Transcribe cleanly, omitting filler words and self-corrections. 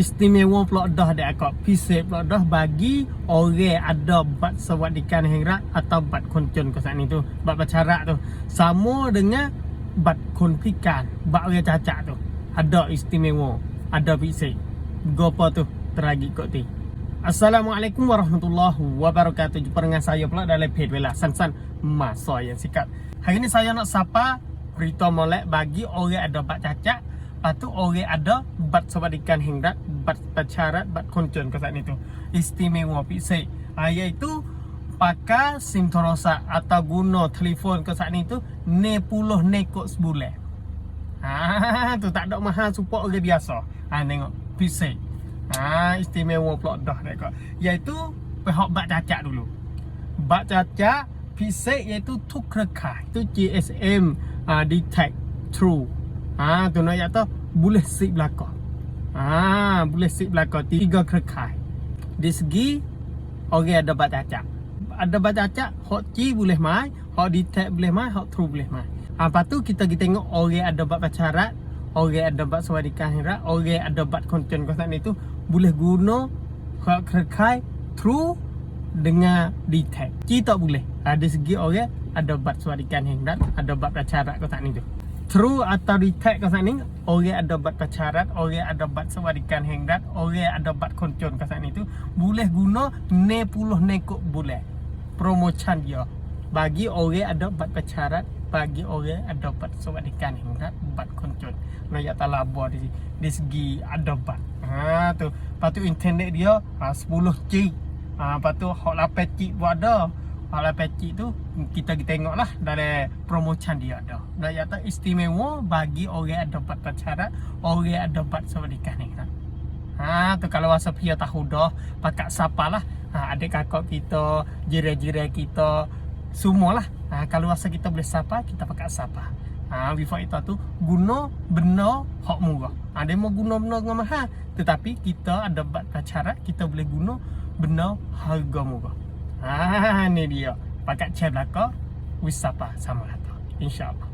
Istimewa pula dah dek akak. Pisik pula dah bagi orang ada bat sewadikan hengrat atau bat koncon ke saat ni tu. Bat bercarak tu. Sama dengan bat konfikan. Bat orang cacat tu. Ada istimewa. Ada pisik. Gopa tu teragi kot ti. Assalamualaikum warahmatullahi wabarakatuh. Jumpa dengan saya pula dalam page Wela San Masa yang Sikat. Hari ni saya nak sapa berita molek bagi orang ada bat cacat. Lepas tu orang ada bat sewadikan hingrat, bat bercarat, bat koncon ke saat ni tu. Istimewa pisik. Iaitu pakai SIM terosak atau guna telefon ke saat ni tu 90 nekot sebulan. Tu tak ada mahal support orang biasa. Tengok pisik. Istimewa pula dah dekat. Iaitu pihak bat cacat dulu. Bat cacat pisik iaitu tukrekai. Itu GSM detect true. Tu nak kata boleh sip belakang. Boleh sip belakang 3 krekai. Di segi orang ada bat cacat. Ada bat cacat, hot C boleh mai, hot detect boleh mai, hot true boleh mai. Lepas tu kita tengok orang ada bat bercarat, orang ada bat sewadikan hingrat, orang ada bat koncon kat sana tu boleh guna hot krekai true dengan detect. C tak boleh. Ada segi orang ada bat sewadikan hingrat, ada bat bercarat kat sana tu. True atau detect kat sana ni, orang ada bat bercarat, orang ada bat sewadikan hingrat, orang ada bat koncon kat sana tu boleh guna 90 nekot boleh. Promotion dia bagi orang ada bat bercarat, bagi orang ada bat sewadikan hingrat, bat koncon. Nak tak labor di segi ada bat. Tu. Lepas tu internet dia 10G. Lepas tu hot 8G pun ada. Hal peci tu kita tengok lah dari promotion dia ada. Nak kata istimewa bagi orang ada bat bercarat, orang ada bat sewadikan hingrat. Tu kalau rasa pia tahu dah, pakai sapa lah. Adik kakak kita, jiran-jiran kita, semualah. Kalau rasa kita boleh sapa, kita pakai sapa. Before itu tu guna benda hak murah. Ada mau guna benda dengan mahal, tetapi kita ada bat bercarat, kita boleh guna benda harga murah. Ni dia. Pakai cek belakang, wisapa sama rata. InsyaAllah.